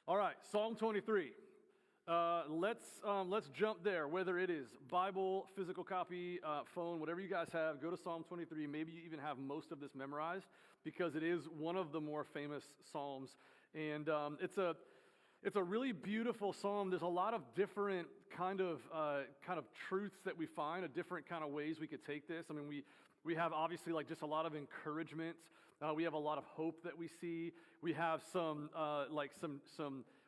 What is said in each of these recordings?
All right, Psalm 23. Let's jump there, whether it is Bible, physical copy, phone, whatever you guys have, go to Psalm 23. Maybe you even have most of this memorized because it is one of the more famous Psalms. And it's a really beautiful psalm. There's a lot of different kind of truths that we find, different kind of ways we could take this. I mean, we have obviously like just a lot of encouragement. We have a lot of hope that we see. We have some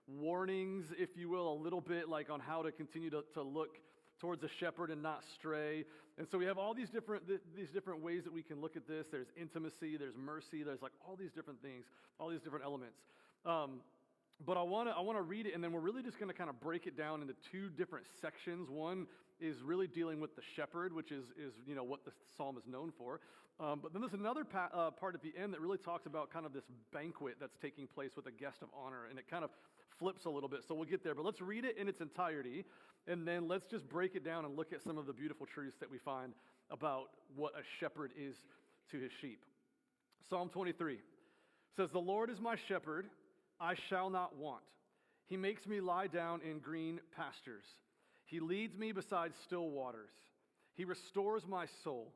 warnings, if you will, a little bit like on how to continue to look towards a shepherd and not stray. And so we have all these different ways that we can look at this. There's intimacy, there's mercy, there's like all these different things, all these different elements. But I want to read it, and then we're really just going to kind of break it down into two different sections. One is really dealing with the shepherd, which is what the psalm is known for. But then there's another part at the end that really talks about kind of this banquet that's taking place with a guest of honor, and it kind of flips a little bit. So we'll get there, but let's read it in its entirety, and then let's just break it down and look at some of the beautiful truths that we find about what a shepherd is to his sheep. Psalm 23 says, "The Lord is my shepherd, I shall not want. He makes me lie down in green pastures. He leads me beside still waters. He restores my soul.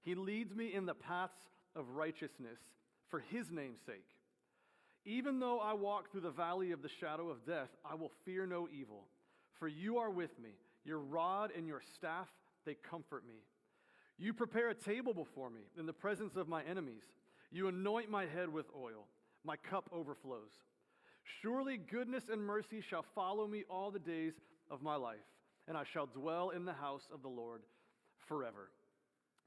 He leads me in the paths of righteousness for his name's sake. Even though I walk through the valley of the shadow of death, I will fear no evil, for you are with me. Your rod and your staff, they comfort me. You prepare a table before me in the presence of my enemies. You anoint my head with oil. My cup overflows. Surely goodness and mercy shall follow me all the days of my life, and I shall dwell in the house of the Lord forever."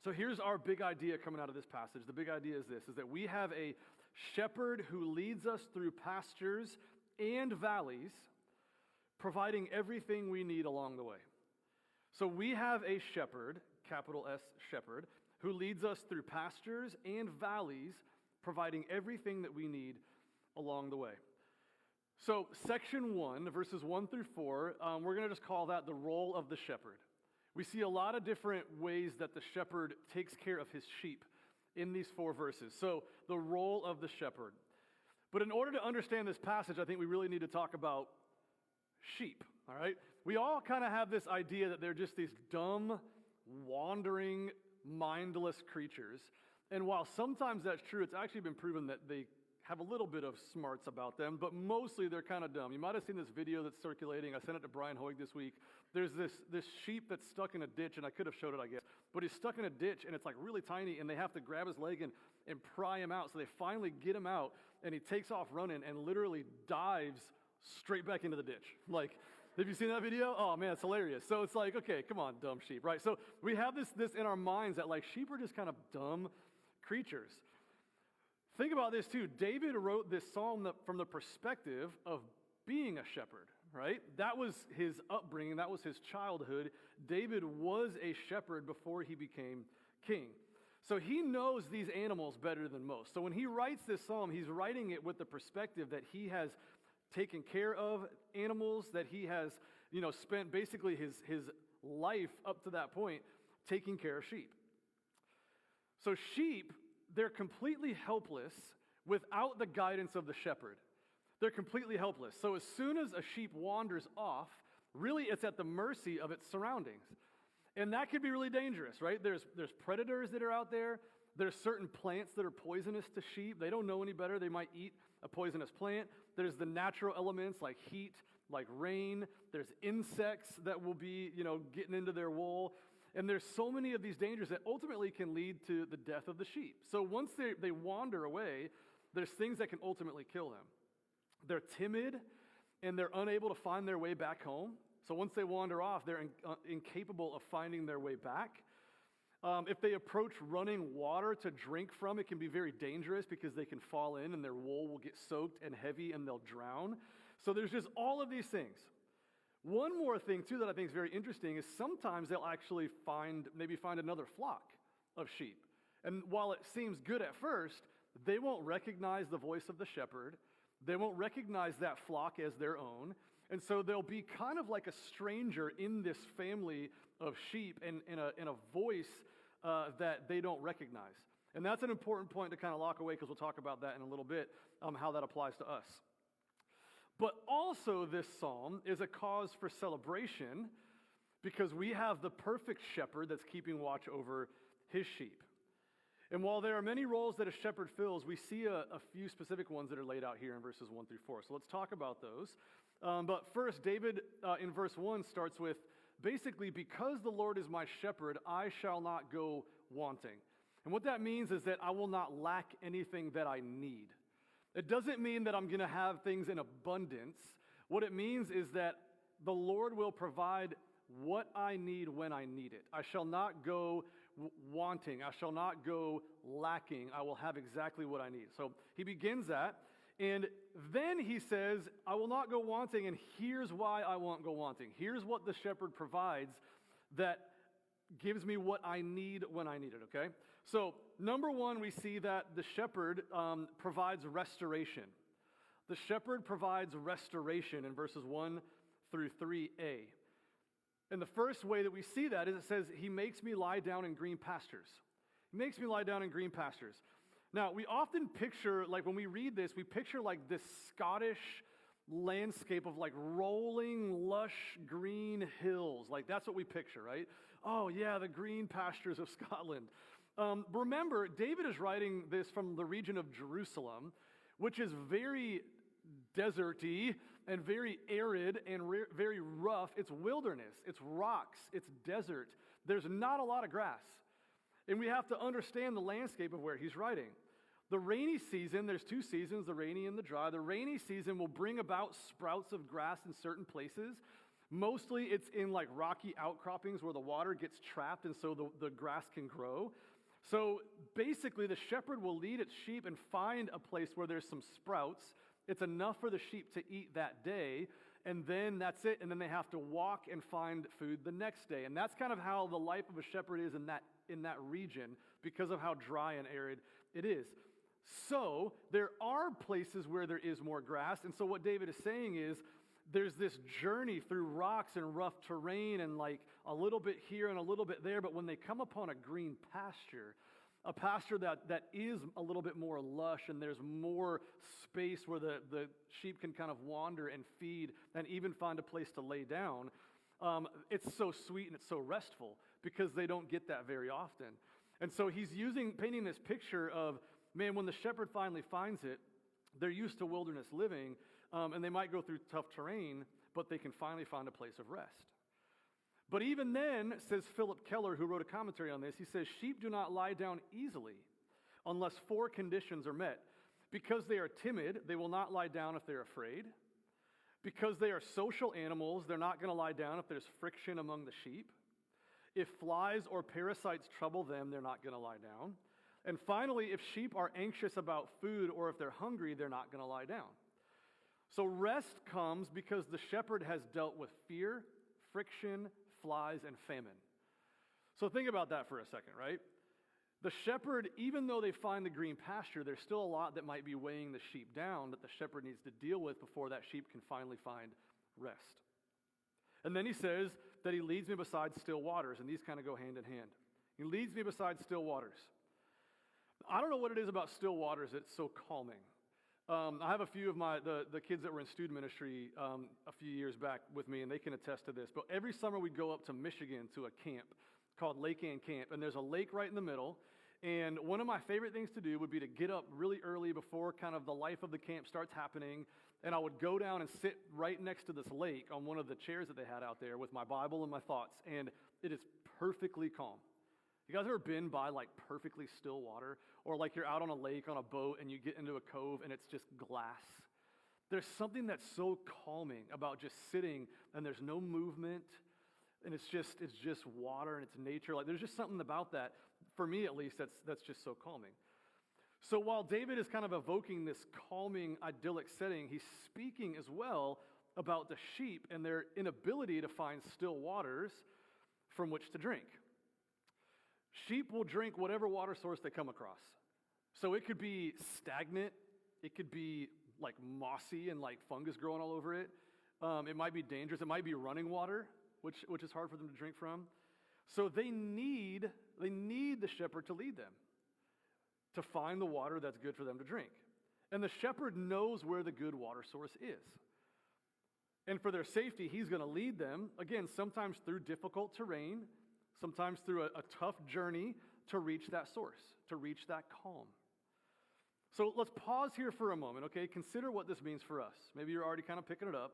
So here's our big idea coming out of this passage. The big idea is this, is that we have a shepherd who leads us through pastures and valleys, providing everything we need along the way. So we have a shepherd, capital S shepherd, who leads us through pastures and valleys, providing everything that we need along the way. So section 1, verses 1 through 4, we're going to just call that the role of the shepherd. We see a lot of different ways that the shepherd takes care of his sheep in these 4 verses. So the role of the shepherd. But in order to understand this passage, I think we really need to talk about sheep, all right? We all kind of have this idea that they're just these dumb, wandering, mindless creatures. And while sometimes that's true, it's actually been proven that they have a little bit of smarts about them, but mostly they're kind of dumb. You might have seen this video that's circulating. I sent it to Brian Hoig this week. There's this sheep that's stuck in a ditch, and I could have showed it, I guess, but he's stuck in a ditch, and it's like really tiny, and they have to grab his leg and pry him out. So they finally get him out, and he takes off running and literally dives straight back into the ditch. Like, have you seen that video? Oh man, it's hilarious. So it's like, okay, come on, dumb sheep, right? So we have this in our minds that like sheep are just kind of dumb creatures. Think about this too. David wrote this psalm from the perspective of being a shepherd, right? That was his upbringing. That was his childhood. David was a shepherd before he became king. So he knows these animals better than most. So when he writes this psalm, he's writing it with the perspective that he has taken care of animals, that he has, spent basically his life up to that point taking care of sheep. So sheep, they're completely helpless without the guidance of the shepherd. They're completely helpless. So as soon as a sheep wanders off, really it's at the mercy of its surroundings. And that could be really dangerous, right? There's predators that are out there. There's certain plants that are poisonous to sheep. They don't know any better. They might eat a poisonous plant. There's the natural elements like heat, like rain. There's insects that will be, getting into their wool. And there's so many of these dangers that ultimately can lead to the death of the sheep. So once they wander away, there's things that can ultimately kill them. They're timid, and they're unable to find their way back home. So once they wander off, they're incapable of finding their way back. If they approach running water to drink from, it can be very dangerous because they can fall in and their wool will get soaked and heavy and they'll drown. So there's just all of these things. One more thing, too, that I think is very interesting is sometimes they'll actually find another flock of sheep. And while it seems good at first, they won't recognize the voice of the shepherd. They won't recognize that flock as their own. And so they'll be kind of like a stranger in this family of sheep and in a voice that they don't recognize. And that's an important point to kind of lock away because we'll talk about that in a little bit, how that applies to us. But also this psalm is a cause for celebration because we have the perfect shepherd that's keeping watch over his sheep. And while there are many roles that a shepherd fills, we see a few specific ones that are laid out here in verses 1 through 4. So let's talk about those. But first, David in verse 1 starts with, basically, because the Lord is my shepherd, I shall not go wanting. And what that means is that I will not lack anything that I need. It doesn't mean that I'm going to have things in abundance. What it means is that the Lord will provide what I need when I need it. I shall not go wanting. I shall not go lacking. I will have exactly what I need. So he begins that. And then he says, I will not go wanting, and here's why I won't go wanting. Here's what the shepherd provides that gives me what I need when I need it, okay? So, number one, we see that the shepherd provides restoration. The shepherd provides restoration in verses 1 through 3a. And the first way that we see that is it says, he makes me lie down in green pastures. He makes me lie down in green pastures. Now, we often picture, like when we read this, we picture like this Scottish landscape of like rolling, lush, green hills. Like that's what we picture, right? Oh yeah, the green pastures of Scotland. Remember, David is writing this from the region of Jerusalem, which is very deserty and very arid and very rough. It's wilderness, it's rocks, it's desert. There's not a lot of grass. And we have to understand the landscape of where he's writing. The rainy season, there's two seasons, the rainy and the dry. The rainy season will bring about sprouts of grass in certain places. Mostly it's in like rocky outcroppings where the water gets trapped and so the grass can grow. So basically the shepherd will lead its sheep and find a place where there's some sprouts. It's enough for the sheep to eat that day, and then that's it. And then they have to walk and find food the next day. And that's kind of how the life of a shepherd is in that region because of how dry and arid it is. So there are places where there is more grass. And so what David is saying is there's this journey through rocks and rough terrain and like a little bit here and a little bit there. But when they come upon a green pasture, a pasture that is a little bit more lush and there's more space where the sheep can kind of wander and feed and even find a place to lay down, it's so sweet and it's so restful because they don't get that very often. And so he's painting this picture of, man, when the shepherd finally finds it, they're used to wilderness living, and they might go through tough terrain, but they can finally find a place of rest. But even then, says Philip Keller, who wrote a commentary on this, he says, sheep do not lie down easily unless 4 conditions are met. Because they are timid, they will not lie down if they're afraid. Because they are social animals, they're not going to lie down if there's friction among the sheep. If flies or parasites trouble them, they're not going to lie down. And finally, if sheep are anxious about food or if they're hungry, they're not going to lie down. So rest comes because the shepherd has dealt with fear, friction, flies, and famine. So think about that for a second, right? The shepherd, even though they find the green pasture, there's still a lot that might be weighing the sheep down that the shepherd needs to deal with before that sheep can finally find rest. And then he says that he leads me beside still waters, and these kind of go hand in hand. He leads me beside still waters. I don't know what it is about still waters that's so calming. I have a few of the kids that were in student ministry a few years back with me, and they can attest to this. But every summer we'd go up to Michigan to a camp called Lake Ann Camp, and there's a lake right in the middle. And one of my favorite things to do would be to get up really early before kind of the life of the camp starts happening, and I would go down and sit right next to this lake on one of the chairs that they had out there with my Bible and my thoughts, and it is perfectly calm. You guys ever been by like perfectly still water? Or like you're out on a lake on a boat and you get into a cove and it's just glass? There's something that's so calming about just sitting and there's no movement and it's just water and it's nature. Like there's just something about that, for me at least, that's just so calming. So while David is kind of evoking this calming, idyllic setting, he's speaking as well about the sheep and their inability to find still waters from which to drink. Sheep will drink whatever water source they come across. So it could be stagnant, it could be like mossy and like fungus growing all over it. It might be dangerous, it might be running water, which is hard for them to drink from. So they need the shepherd to lead them, to find the water that's good for them to drink. And the shepherd knows where the good water source is. And for their safety, he's going to lead them, again, sometimes through difficult terrain, sometimes through a tough journey to reach that source, to reach that calm. So let's pause here for a moment, okay? Consider what this means for us. Maybe you're already kind of picking it up.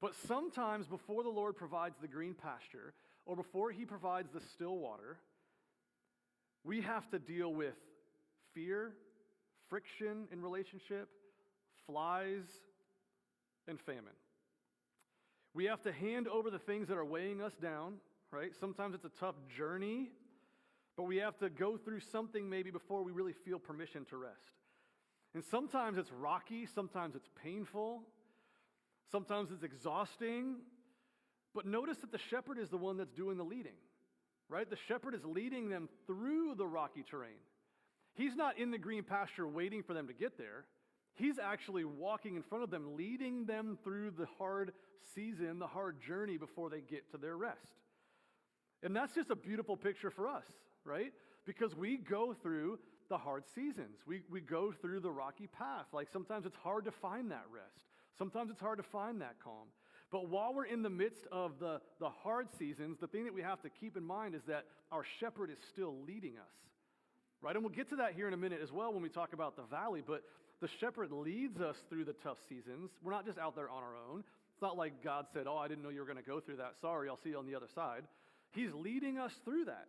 But sometimes before the Lord provides the green pasture, or before he provides the still water, we have to deal with fear, friction in relationship, flies, and famine. We have to hand over the things that are weighing us down, right? Sometimes it's a tough journey, but we have to go through something maybe before we really feel permission to rest. And sometimes it's rocky, sometimes it's painful, sometimes it's exhausting. But notice that the shepherd is the one that's doing the leading, right? The shepherd is leading them through the rocky terrain. He's not in the green pasture waiting for them to get there. He's actually walking in front of them, leading them through the hard season, the hard journey before they get to their rest. And that's just a beautiful picture for us, right? Because we go through the hard seasons. We go through the rocky path. Like sometimes it's hard to find that rest. Sometimes it's hard to find that calm. But while we're in the midst of the hard seasons, the thing that we have to keep in mind is that our shepherd is still leading us, right? And we'll get to that here in a minute as well when we talk about the valley, but the shepherd leads us through the tough seasons. We're not just out there on our own. It's not like God said, oh, I didn't know you were going to go through that. Sorry, I'll see you on the other side. He's leading us through that.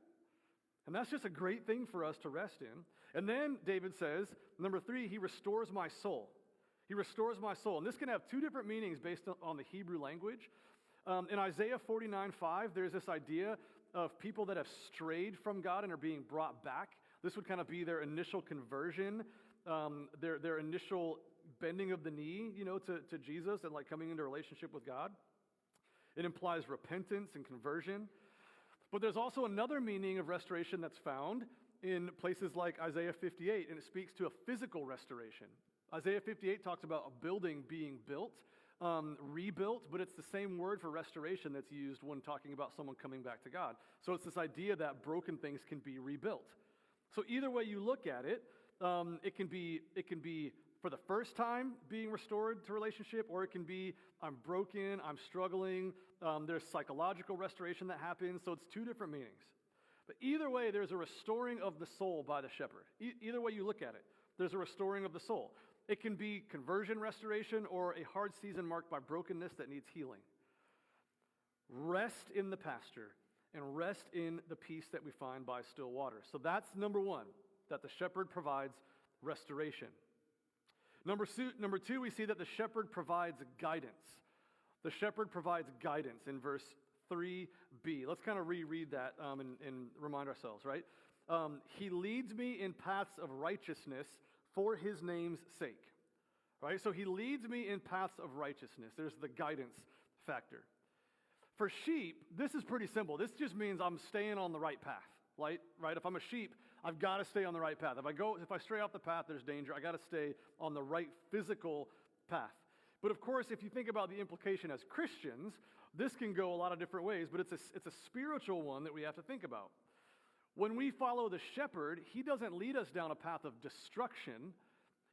And that's just a great thing for us to rest in. And then David says, number 3, he restores my soul. He restores my soul. And this can have two different meanings based on the Hebrew language. In Isaiah 49:5, there's this idea of people that have strayed from God and are being brought back. This would kind of be their initial conversion, their initial bending of the knee, to Jesus and like coming into a relationship with God. It implies repentance and conversion. But there's also another meaning of restoration that's found in places like Isaiah 58, and it speaks to a physical restoration. Isaiah 58 talks about a building being built, rebuilt, but it's the same word for restoration that's used when talking about someone coming back to God. So it's this idea that broken things can be rebuilt. So either way you look at it, it can be for the first time being restored to relationship, or it can be I'm broken, I'm struggling, there's psychological restoration that happens, so it's two different meanings. But either way, there's a restoring of the soul by the shepherd. Either way you look at it, there's a restoring of the soul. It can be conversion restoration or a hard season marked by brokenness that needs healing. Rest in the pasture and rest in the peace that we find by still water. So that's number 1, that the shepherd provides restoration. Number 2, we see that the shepherd provides guidance. The shepherd provides guidance in verse 3b. Let's kind of reread that and remind ourselves, right? He leads me in paths of righteousness for his name's sake, right? So he leads me in paths of righteousness. There's the guidance factor. For sheep, this is pretty simple. This just means I'm staying on the right path, right? If I'm a sheep, I've got to stay on the right path. If I stray off the path, there's danger. I got to stay on the right physical path. But of course, if you think about the implication as Christians, this can go a lot of different ways, but it's a spiritual one that we have to think about. When we follow the shepherd, he doesn't lead us down a path of destruction.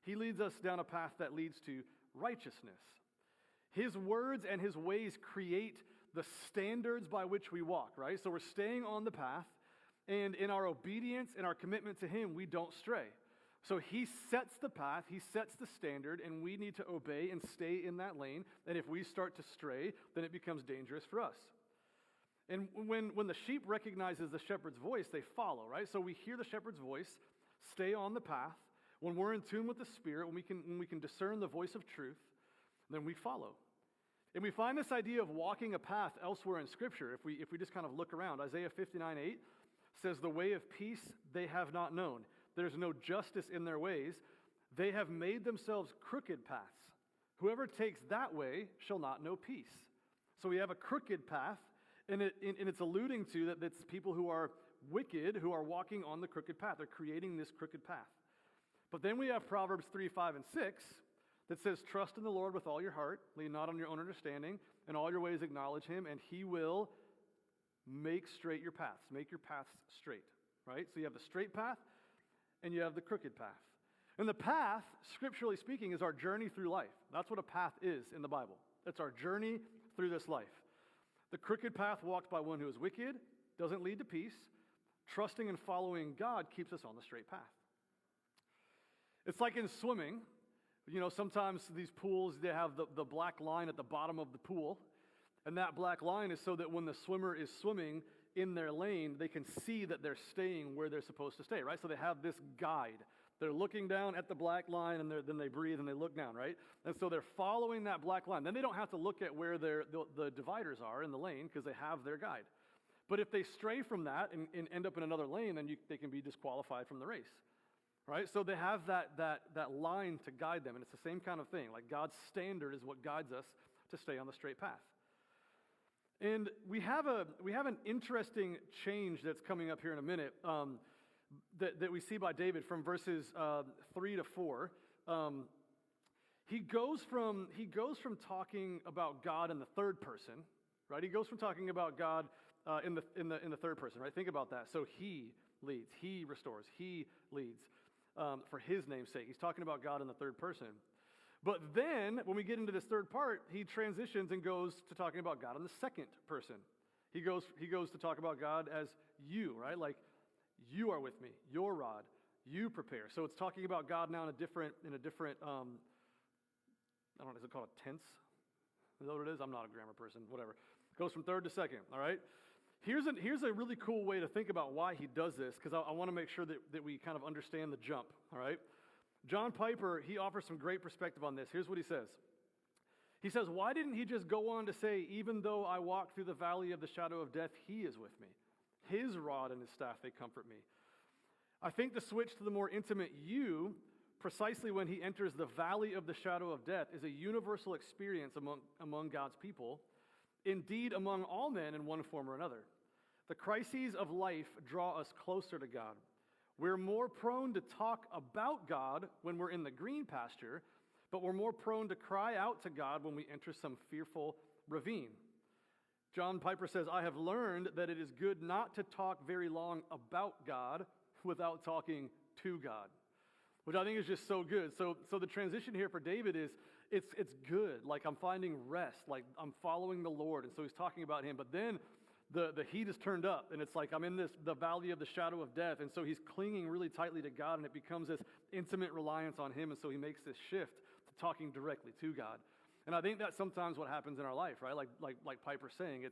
He leads us down a path that leads to righteousness. His words and his ways create the standards by which we walk, right? So we're staying on the path, and in our obedience and our commitment to him, we don't stray. So he sets the path, he sets the standard, and we need to obey and stay in that lane. And if we start to stray, then it becomes dangerous for us. And when the sheep recognizes the shepherd's voice, they follow, right? So we hear the shepherd's voice, stay on the path. When we're in tune with the Spirit, when we can discern the voice of truth, then we follow. And we find this idea of walking a path elsewhere in Scripture. If we just kind of look around, Isaiah 59:8 says, the way of peace they have not known. There's no justice in their ways. They have made themselves crooked paths. Whoever takes that way shall not know peace. So we have a crooked path, and it's alluding to that it's people who are wicked, who are walking on the crooked path. They're creating this crooked path. But then we have Proverbs 3:5 and 6 that says, trust in the Lord with all your heart, lean not on your own understanding, in all your ways acknowledge him, and he will make straight your paths. Make your paths straight, right? So you have the straight path, and you have the crooked path. And the path, scripturally speaking, is our journey through life. That's what a path is in the Bible. That's our journey through this life. The crooked path walked by one who is wicked doesn't lead to peace. Trusting and following God keeps us on the straight path. It's like in swimming. Sometimes these pools, they have the black line at the bottom of the pool. And that black line is so that when the swimmer is swimming in their lane, they can see that they're staying where they're supposed to stay, right? So they have this guide. They're looking down at the black line, and then they breathe and they look down, right? And so they're following that black line. Then they don't have to look at where the dividers are in the lane because they have their guide. But if they stray from that and end up in another lane, then they can be disqualified from the race, right? So they have that line to guide them, and it's the same kind of thing. Like God's standard is what guides us to stay on the straight path. And we have an interesting change that's coming up here in a minute that we see by David from verses 3 to 4. He goes from talking about God in the third person, right? He goes from talking about God in the third person, right? Think about that. So he leads, he restores, he leads for his name's sake. He's talking about God in the third person. But then, when we get into this third part, he transitions and goes to talking about God in the second person. He goes to talk about God as you, right? Like, you are with me, your rod, you prepare. So it's talking about God now in a different, I don't know, is it called a tense? Is that what it is? I'm not a grammar person, whatever. It goes from third to second, all right? Here's a really cool way to think about why he does this, because I want to make sure that we kind of understand the jump, all right? John Piper, he offers some great perspective on this. Here's what he says. He says, why didn't he just go on to say, even though I walk through the valley of the shadow of death, he is with me. His rod and his staff, they comfort me. I think the switch to the more intimate you, precisely when he enters the valley of the shadow of death, is a universal experience among God's people, indeed among all men in one form or another. The crises of life draw us closer to God. We're more prone to talk about God when we're in the green pasture, but we're more prone to cry out to God when we enter some fearful ravine. John Piper says, I have learned that it is good not to talk very long about God without talking to God, which I think is just so good. So the transition here for David is, it's good. Like, I'm finding rest. Like, I'm following the Lord. And so he's talking about him. But then the heat is turned up, and it's like I'm in the valley of the shadow of death, and so he's clinging really tightly to God, and it becomes this intimate reliance on him, and so he makes this shift to talking directly to God. And I think that's sometimes what happens in our life, right? Like Piper's saying,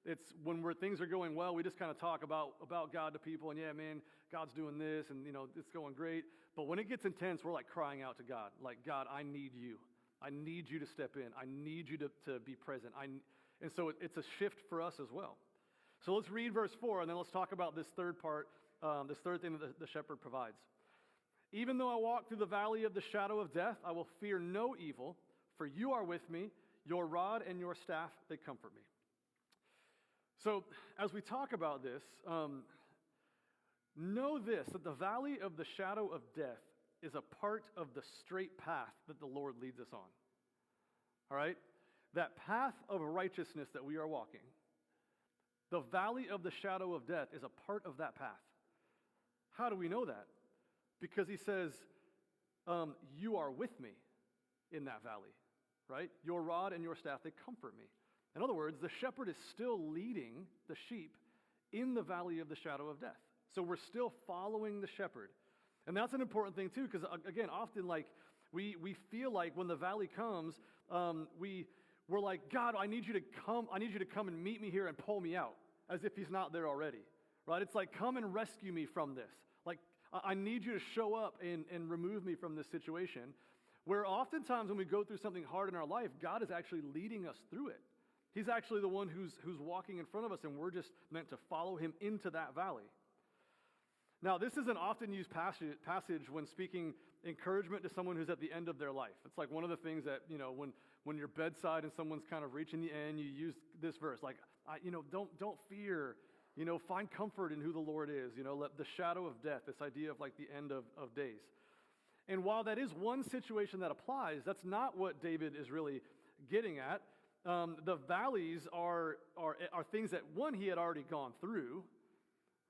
it's when things are going well, we just kind of talk about God to people, and yeah, man, God's doing this, and it's going great. But when it gets intense, we're like crying out to God, like, God, I need you. I need you to step in. I need you to be present. And so it's a shift for us as well. So let's read verse 4, and then let's talk about this third part, this third thing that the shepherd provides. Even though I walk through the valley of the shadow of death, I will fear no evil, for you are with me, your rod and your staff, they comfort me. So as we talk about this, know this, that the valley of the shadow of death is a part of the straight path that the Lord leads us on. All right? That path of righteousness that we are walking, the valley of the shadow of death is a part of that path. How do we know that? Because he says, you are with me in that valley, right? Your rod and your staff, they comfort me. In other words, the shepherd is still leading the sheep in the valley of the shadow of death. So we're still following the shepherd. And that's an important thing too, because again, often like we feel like when the valley comes, we're like, God, I need you to come and meet me here and pull me out, as if he's not there already, right? It's like, come and rescue me from this. Like, I need you to show up and remove me from this situation. Where oftentimes when we go through something hard in our life, God is actually leading us through it. He's actually the one who's walking in front of us, and we're just meant to follow him into that valley. Now, this is an often used passage when speaking encouragement to someone who's at the end of their life. It's like one of the things that, when you're bedside and someone's kind of reaching the end, you use this verse, like, don't fear, find comfort in who the Lord is, let the shadow of death, this idea of like the end of days. And while that is one situation that applies, that's not what David is really getting at. The valleys are things that, one, he had already gone through,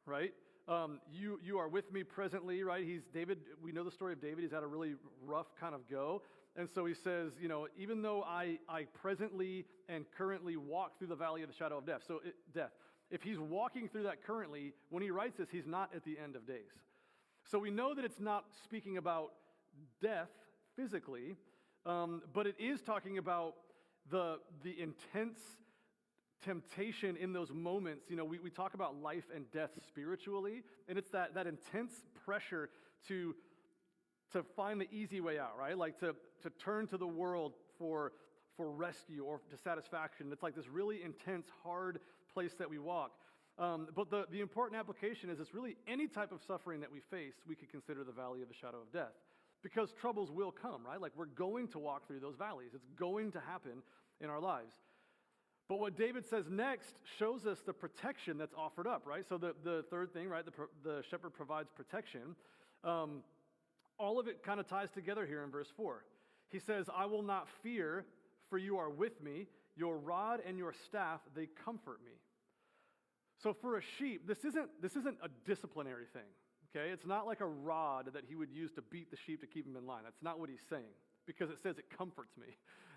right? You are with me presently, right? David. We know the story of David. He's had a really rough kind of go. And so he says, even though I presently and currently walk through the valley of the shadow of death, death. If he's walking through that currently, when he writes this, he's not at the end of days. So we know that it's not speaking about death physically, but it is talking about the intense temptation in those moments. We talk about life and death spiritually, and it's that intense pressure to find the easy way out, right? Like to turn to the world for rescue or to satisfaction. It's like this really intense, hard place that we walk. But the important application is it's really any type of suffering that we face, we could consider the valley of the shadow of death. Because troubles will come, right? Like we're going to walk through those valleys. It's going to happen in our lives. But what David says next shows us the protection that's offered up, right? So the third thing, right? The shepherd provides protection. All of it kind of ties together here in verse 4. He says, I will not fear, for you are with me. Your rod and your staff, they comfort me. So for a sheep, this isn't a disciplinary thing, okay? It's not like a rod that he would use to beat the sheep to keep him in line. That's not what he's saying, because it says it comforts me.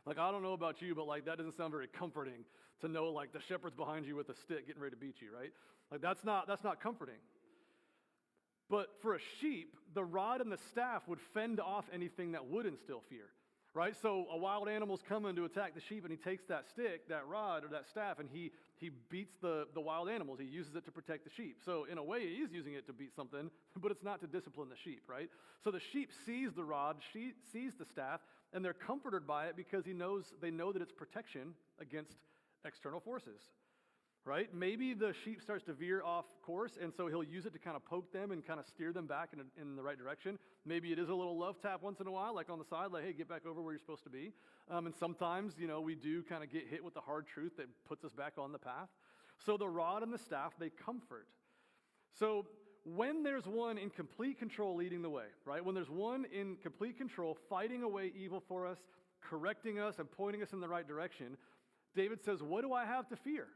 Like, I don't know about you, but like that doesn't sound very comforting to know like the shepherd's behind you with a stick getting ready to beat you, right? Like that's not comforting. But for a sheep, the rod and the staff would fend off anything that would instill fear, right? So a wild animal's coming to attack the sheep, and he takes that stick, that rod, or that staff, and he beats the wild animals. He uses it to protect the sheep. So in a way, he is using it to beat something, but it's not to discipline the sheep, right? So the sheep sees the rod, sees the staff, and they're comforted by it because they know that it's protection against external forces. Right? Maybe the sheep starts to veer off course, and so he'll use it to kind of poke them and kind of steer them back in the right direction. Maybe it is a little love tap once in a while, like on the side, like, hey, get back over where you're supposed to be. And sometimes, we do kind of get hit with the hard truth that puts us back on the path. So the rod and the staff, they comfort. So when there's one in complete control leading the way, right? When there's one in complete control fighting away evil for us, correcting us, and pointing us in the right direction, David says, what do I have to fear?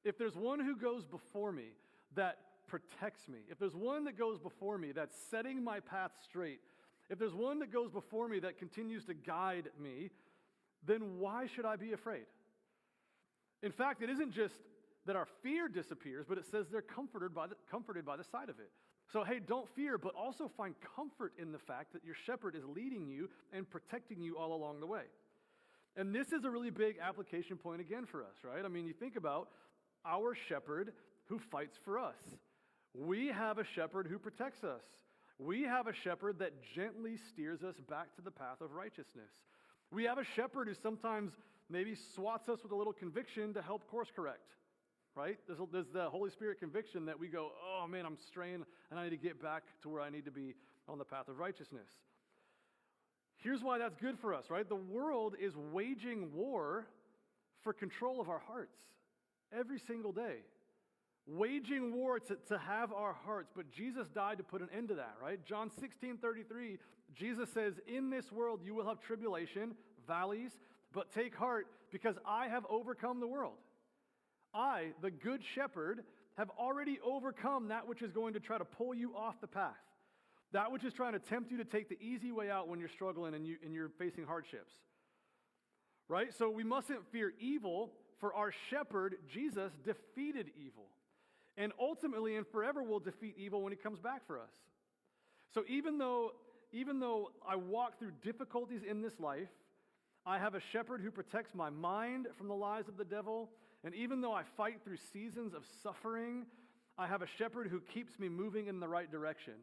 If there's one who goes before me that protects me, if there's one that goes before me that's setting my path straight, if there's one that goes before me that continues to guide me, then why should I be afraid? In fact, it isn't just that our fear disappears, but it says they're comforted by the sight of it. So, hey, don't fear, but also find comfort in the fact that your shepherd is leading you and protecting you all along the way. And this is a really big application point again for us, right? I mean, you think about our shepherd who fights for us. We have a shepherd who protects us. We have a shepherd that gently steers us back to the path of righteousness. We have a shepherd who sometimes maybe swats us with a little conviction to help course correct, right? There's the Holy Spirit conviction that we go, oh man, I'm straying and I need to get back to where I need to be on the path of righteousness. Here's why that's good for us, right? The world is waging war for control of our hearts. Every single day. Waging war to have our hearts, but Jesus died to put an end to that, right? John 16:33, Jesus says, in this world you will have tribulation, valleys, but take heart because I have overcome the world. I, the good shepherd, have already overcome that which is going to try to pull you off the path. That which is trying to tempt you to take the easy way out when you're struggling and you're facing hardships. Right? So we mustn't fear evil, for our shepherd, Jesus, defeated evil. And ultimately and forever will defeat evil when he comes back for us. So even though I walk through difficulties in this life, I have a shepherd who protects my mind from the lies of the devil. And even though I fight through seasons of suffering, I have a shepherd who keeps me moving in the right direction.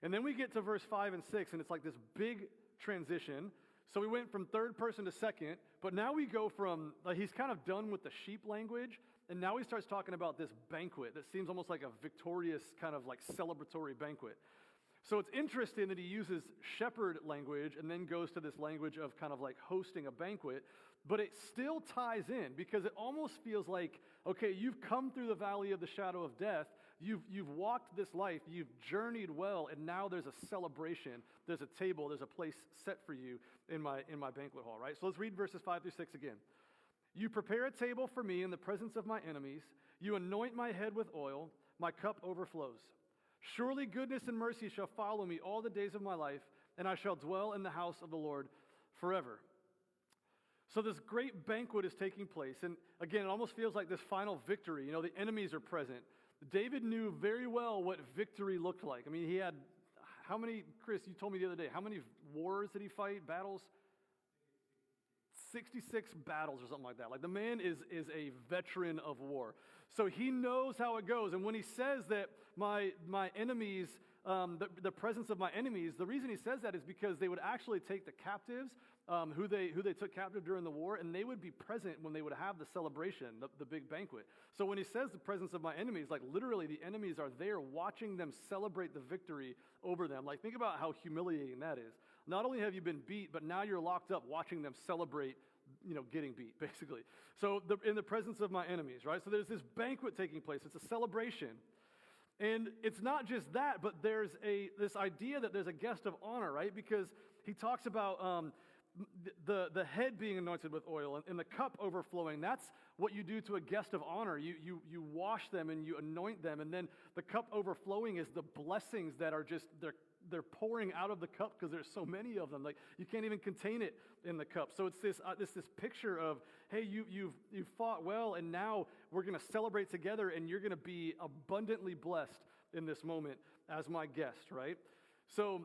And then we get to verse 5 and 6, and it's like this big transition. So we went from third person to second, but now we go from, he's kind of done with the sheep language, and now he starts talking about this banquet that seems almost like a victorious kind of like celebratory banquet. So it's interesting that he uses shepherd language and then goes to this language of kind of like hosting a banquet, but it still ties in because it almost feels like, okay, you've come through the valley of the shadow of death, you've walked this life, you've journeyed well, and now there's a celebration, there's a table, there's a place set for you in my banquet hall, right? So let's read verses 5 through 6 again. You prepare a table for me in the presence of my enemies. You anoint my head with oil. My cup overflows. Surely goodness and mercy shall follow me all the days of my life, and I shall dwell in the house of the Lord forever. So this great banquet is taking place, and again, it almost feels like this final victory. You know, the enemies are present. David knew very well what victory looked like. I mean, he had, how many, Chris, you told me the other day, how many wars did he fight, battles? 66 battles or something like that. Like, the man is a veteran of war. So he knows how it goes. And when he says that my enemies, the presence of my enemies, the reason he says that is because they would actually take the captives who they took captive during the war, and they would be present when they would have the celebration, the big banquet. So when he says the presence of my enemies, like literally the enemies are there watching them celebrate the victory over them. Like, think about how humiliating that is. Not only have you been beat, but now you're locked up watching them celebrate, you know, getting beat, basically. So in the presence of my enemies, right? So there's this banquet taking place. It's a celebration. And it's not just that, but there's this idea that there's a guest of honor, right? Because he talks about the head being anointed with oil and the cup overflowing. That's what you do to a guest of honor. You wash them and you anoint them, and then the cup overflowing is the blessings that are just, they're pouring out of the cup because there's so many of them. Like, you can't even contain it in the cup. So it's this picture of, hey, you've fought well, and now we're going to celebrate together, and you're going to be abundantly blessed in this moment as my guest, right? So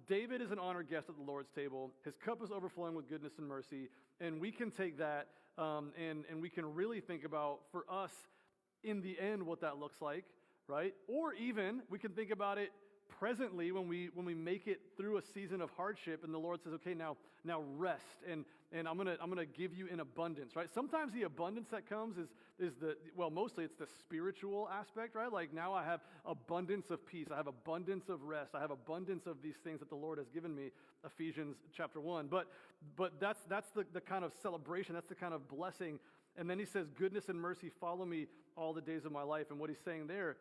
David is an honored guest at the Lord's table. His cup is overflowing with goodness and mercy, and we can take that and we can really think about, for us, in the end, what that looks like, right? Or even we can think about it presently when we make it through a season of hardship, and the Lord says, okay, now rest, and I'm gonna give you in abundance, right? Sometimes the abundance that comes is mostly it's the spiritual aspect, right? Like, now I have abundance of peace, I have abundance of rest, I have abundance of these things that the Lord has given me, Ephesians chapter 1. But that's the kind of celebration, that's the kind of blessing. And then he says, goodness and mercy follow me all the days of my life. And what he's saying there,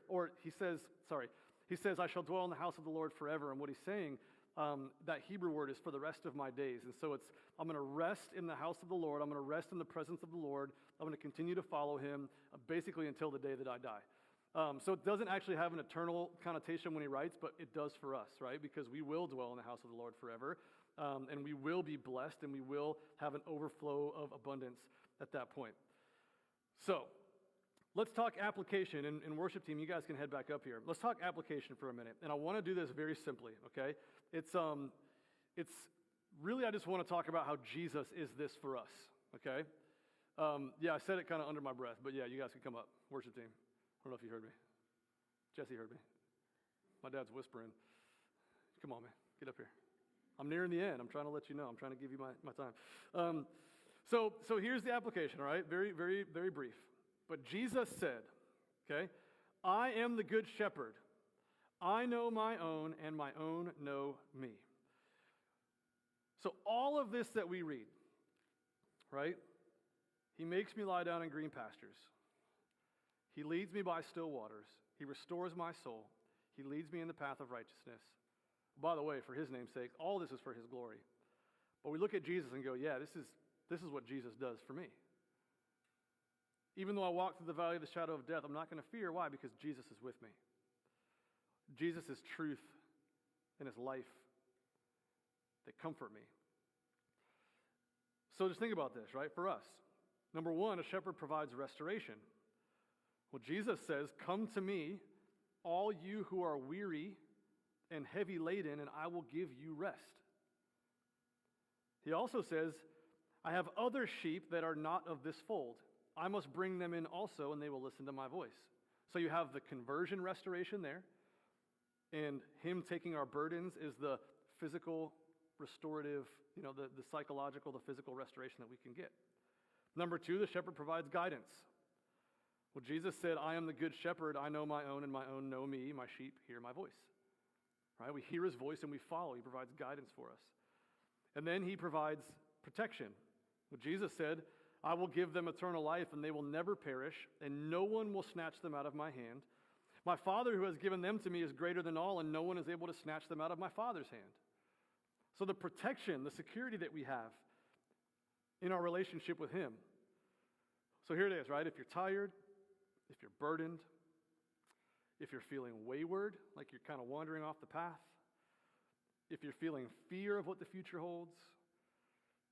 he says, I shall dwell in the house of the Lord forever. And what he's saying, that Hebrew word is for the rest of my days. And so I'm going to rest in the house of the Lord. I'm going to rest in the presence of the Lord. I'm going to continue to follow him basically until the day that I die. So it doesn't actually have an eternal connotation when he writes, but it does for us, right? Because we will dwell in the house of the Lord forever, and we will be blessed, and we will have an overflow of abundance at that point. So let's talk application, and worship team, you guys can head back up here. Let's talk application for a minute, and I want to do this very simply, okay? It's really, I just want to talk about how Jesus is this for us, okay? I said it kind of under my breath, but yeah, you guys can come up, worship team. I don't know if you heard me. Jesse heard me. My dad's whispering. Come on, man, get up here. I'm nearing the end. I'm trying to let you know. I'm trying to give you my time. So here's the application, all right? Very, very, very brief. But Jesus said, okay, I am the good shepherd. I know my own, and my own know me. So all of this that we read, right? He makes me lie down in green pastures. He leads me by still waters. He restores my soul. He leads me in the path of righteousness. By the way, for his name's sake, all this is for his glory. But we look at Jesus and go, yeah, this is what Jesus does for me. Even though I walk through the valley of the shadow of death, I'm not going to fear. Why? Because Jesus is with me. Jesus is truth and his life. They comfort me. So just think about this, right? For us, number one, a shepherd provides restoration. Well, Jesus says, come to me, all you who are weary and heavy laden, and I will give you rest. He also says, I have other sheep that are not of this fold. I must bring them in also, and they will listen to my voice. So you have the conversion restoration there, and him taking our burdens is the physical restorative, the psychological, the physical restoration that we can get. Number two, the shepherd provides guidance. Well, Jesus said, I am the good shepherd. I know my own, and my own know me. My sheep hear my voice. Right? We hear his voice and we follow. He provides guidance for us. And then he provides protection. Well, Jesus said, I will give them eternal life, and they will never perish, and no one will snatch them out of my hand. My Father who has given them to me is greater than all, and no one is able to snatch them out of my Father's hand. So the protection, the security that we have in our relationship with him. So here it is, right? If you're tired, if you're burdened, if you're feeling wayward, like you're kind of wandering off the path, if you're feeling fear of what the future holds,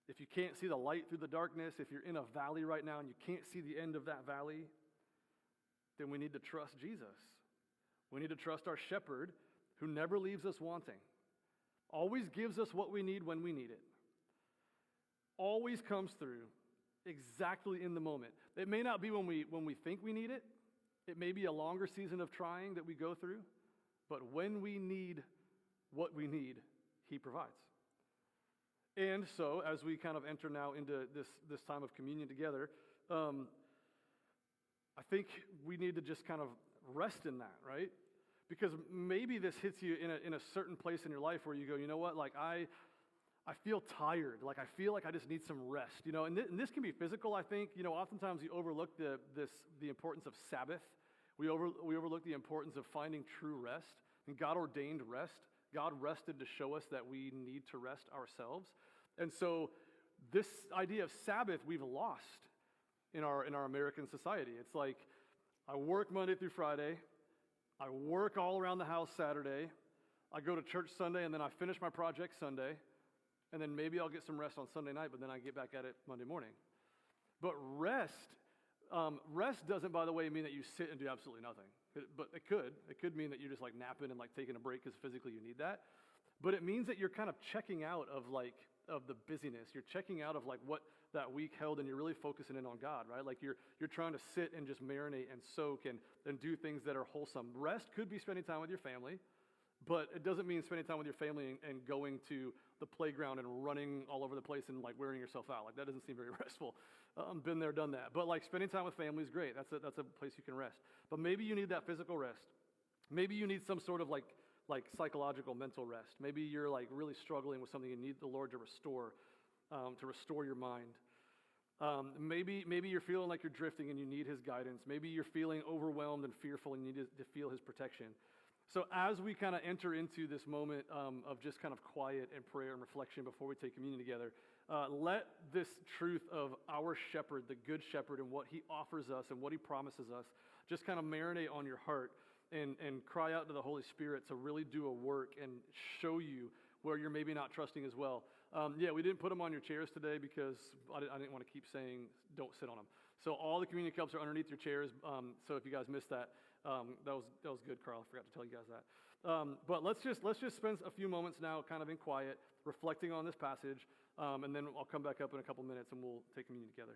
if you can't see the light through the darkness, if you're in a valley right now and you can't see the end of that valley, then we need to trust Jesus. We need to trust our shepherd who never leaves us wanting, always gives us what we need when we need it, always comes through exactly in the moment. It may not be when we think we need it. It may be a longer season of trying that we go through, but when we need what we need, he provides. And so, as we kind of enter now into this time of communion together, I think we need to just kind of rest in that, right? Because maybe this hits you in a certain place in your life where you go, you know what, like I feel tired, like I feel like I just need some rest, and this can be physical, I think. Oftentimes we overlook the importance of Sabbath. We overlook the importance of finding true rest, and God ordained rest. God rested to show us that we need to rest ourselves. And so this idea of Sabbath we've lost in our American society. It's like I work Monday through Friday, I work all around the house Saturday, I go to church Sunday, and then I finish my project Sunday, and then maybe I'll get some rest on Sunday night, but then I get back at it Monday morning. But rest doesn't, by the way, mean that you sit and do absolutely nothing. But it could. It could mean that you're just like napping and like taking a break because physically you need that. But it means that you're kind of checking out of the busyness. You're checking out of like what that week held, and you're really focusing in on God, right? Like you're trying to sit and just marinate and soak and do things that are wholesome. Rest could be spending time with your family, but it doesn't mean spending time with your family and going to the playground and running all over the place and like wearing yourself out. Like that doesn't seem very restful. Been there, done that. But like spending time with family is great. That's a place you can rest. But maybe you need that physical rest. Maybe you need some sort of like psychological, mental rest. Maybe you're like really struggling with something and need the Lord to restore your mind. Maybe you're feeling like you're drifting and you need his guidance. Maybe you're feeling overwhelmed and fearful and you need to feel his protection. So as we kind of enter into this moment of just kind of quiet and prayer and reflection before we take communion together, let this truth of our shepherd, the good shepherd, and what he offers us and what he promises us just kind of marinate on your heart and cry out to the Holy Spirit to really do a work and show you where you're maybe not trusting as well. We didn't put them on your chairs today because I didn't want to keep saying don't sit on them. So all the communion cups are underneath your chairs. So if you guys missed that, that was good, Carl. I forgot to tell you guys that. But let's just spend a few moments now kind of in quiet, reflecting on this passage, and then I'll come back up in a couple minutes and we'll take communion together.